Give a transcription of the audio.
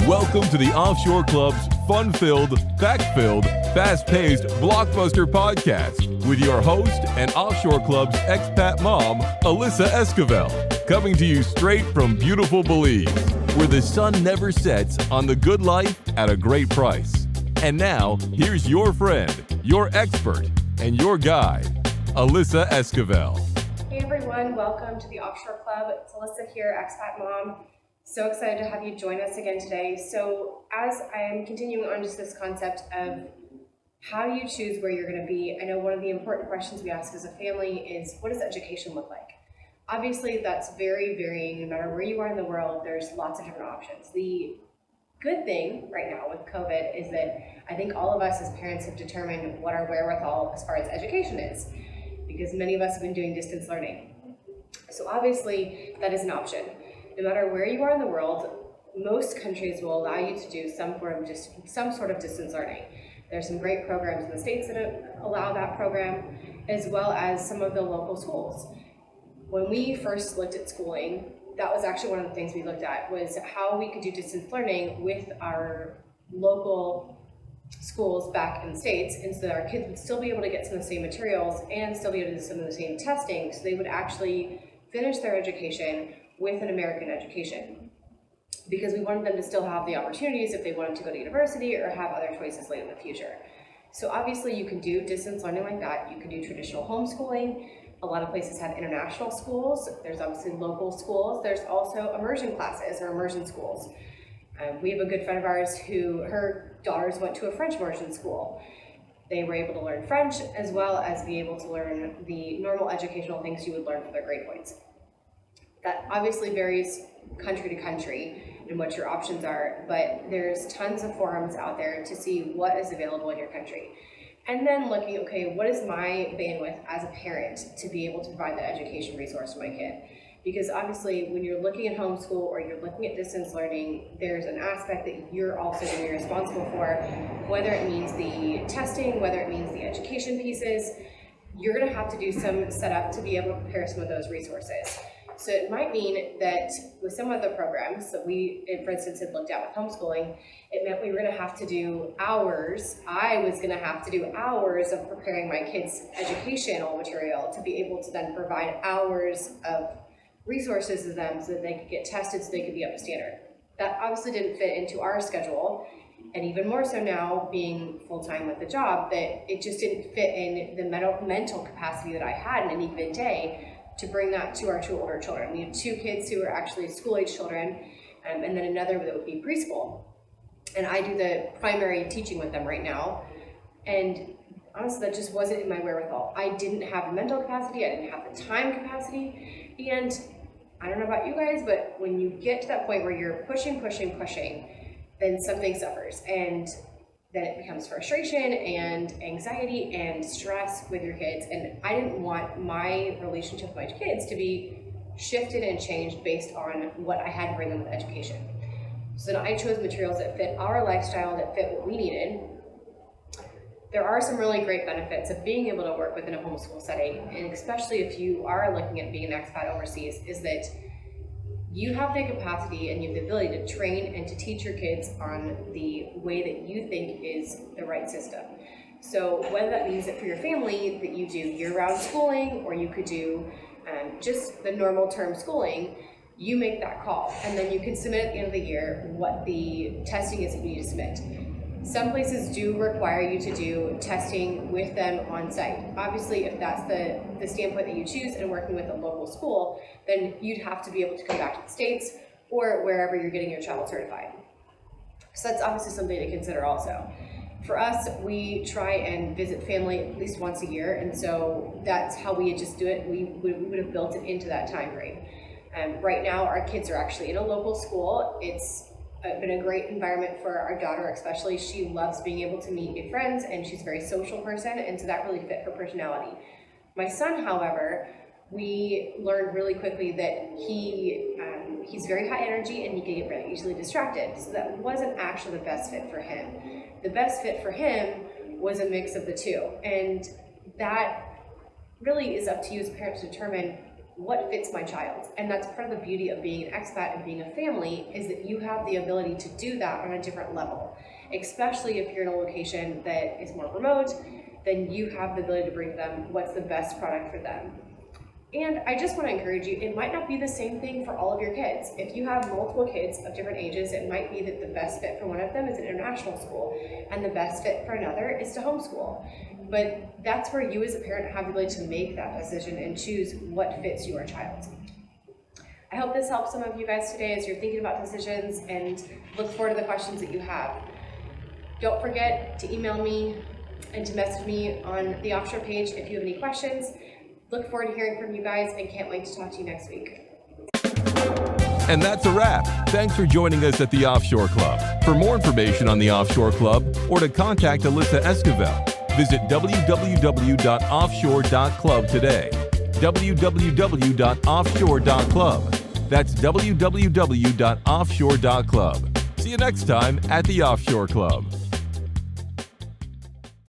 Welcome to the Offshore Club's fun-filled, fact-filled, fast-paced blockbuster podcast with your host and Offshore Club's expat mom, Alyssa Esquivel, coming to you straight from beautiful Belize, where the sun never sets on the good life at a great price. And now, here's your friend, your expert, and your guide, Alyssa Esquivel. Hey everyone, welcome to the Offshore Club. It's Alyssa here, Expat Mom. So excited to have you join us again today. So as I am continuing on just this concept of how do you choose where you're going to be, I know one of the important questions we ask as a family is, what does education look like? Obviously, that's very varying. No matter where you are in the world, there's lots of different options. The good thing right now with COVID is that I think all of us as parents have determined what our wherewithal as far as education is, because many of us have been doing distance learning. So obviously, that is an option. No matter where you are in the world, most countries will allow you to do some sort of distance learning. There's some great programs in the States that allow that program, as well as some of the local schools. When we first looked at schooling, that was actually one of the things we looked at, was how we could do distance learning with our local schools back in the States, and so that our kids would still be able to get some of the same materials and still be able to do some of the same testing, so they would actually finish their education with an American education, because we wanted them to still have the opportunities if they wanted to go to university or have other choices later in the future. So obviously you can do distance learning like that. You can do traditional homeschooling. A lot of places have international schools. There's obviously local schools. There's also immersion classes or immersion schools. We have a good friend of ours who, her daughters went to a French immersion school. They were able to learn French as well as be able to learn the normal educational things you would learn for their grade points. That obviously varies country to country and what your options are, but there's tons of forums out there to see what is available in your country. And then looking, okay, what is my bandwidth as a parent to be able to provide that education resource for my kid? Because obviously when you're looking at homeschool or you're looking at distance learning, there's an aspect that you're also going to be responsible for, whether it means the testing, whether it means the education pieces. You're going to have to do some setup to be able to prepare some of those resources. So it might mean that with some of the programs that we, for instance, had looked at with homeschooling, it meant we were going to have to do hours. I was going to have to do hours of preparing my kids' educational material to be able to then provide hours of resources to them so that they could get tested, so they could be up to standard. That obviously didn't fit into our schedule, and even more so now being full-time with the job, that it just didn't fit in the mental capacity that I had in any given day to bring that to our two older children. We have two kids who are actually school-age children, and then another that would be preschool. And I do the primary teaching with them right now. And honestly, that just wasn't in my wherewithal. I didn't have the mental capacity, I didn't have the time capacity. And I don't know about you guys, but when you get to that point where you're pushing, then something suffers. And then it becomes frustration and anxiety and stress with your kids. And I didn't want my relationship with my kids to be shifted and changed based on what I had to bring them with education. So then I chose materials that fit our lifestyle, that fit what we needed. There are some really great benefits of being able to work within a homeschool setting, and especially if you are looking at being an expat overseas, is that you have the capacity and you have the ability to train and to teach your kids on the way that you think is the right system. So whether that means that for your family that you do year-round schooling, or you could do just the normal term schooling, you make that call. And then you can submit at the end of the year what the testing is that you need to submit. Some places do require you to do testing with them on site. Obviously, if that's the standpoint that you choose and working with a local school, then you'd have to be able to come back to the States or wherever you're getting your child certified. So that's obviously something to consider also. For us, we try and visit family at least once a year, and so that's how we just do it. We would have built it into that time frame. Right now, our kids are actually in a local school. It's been a great environment for our daughter, especially. She loves being able to meet new friends, and she's a very social person, and so that really fit her personality. My son, however, we learned really quickly that he's very high energy and he can get really easily distracted, so that wasn't actually the best fit for him. The best fit for him was a mix of the two, and that really is up to you as a parent to determine what fits my child. And that's part of the beauty of being an expat and being a family, is that you have the ability to do that on a different level, especially if you're in a location that is more remote. Then you have the ability to bring them what's the best product for them. And I just want to encourage you, it might not be the same thing for all of your kids. If you have multiple kids of different ages, it might be that the best fit for one of them is an international school, and the best fit for another is to homeschool. But that's where you as a parent have the ability to make that decision and choose what fits your child. I hope this helps some of you guys today as you're thinking about decisions, and look forward to the questions that you have. Don't forget to email me and to message me on the Offshore page if you have any questions. Look forward to hearing from you guys and can't wait to talk to you next week. And that's a wrap. Thanks for joining us at the Offshore Club. For more information on the Offshore Club or to contact Alyssa Esquivel, visit www.offshore.club today. www.offshore.club. That's www.offshore.club. See you next time at the Offshore Club.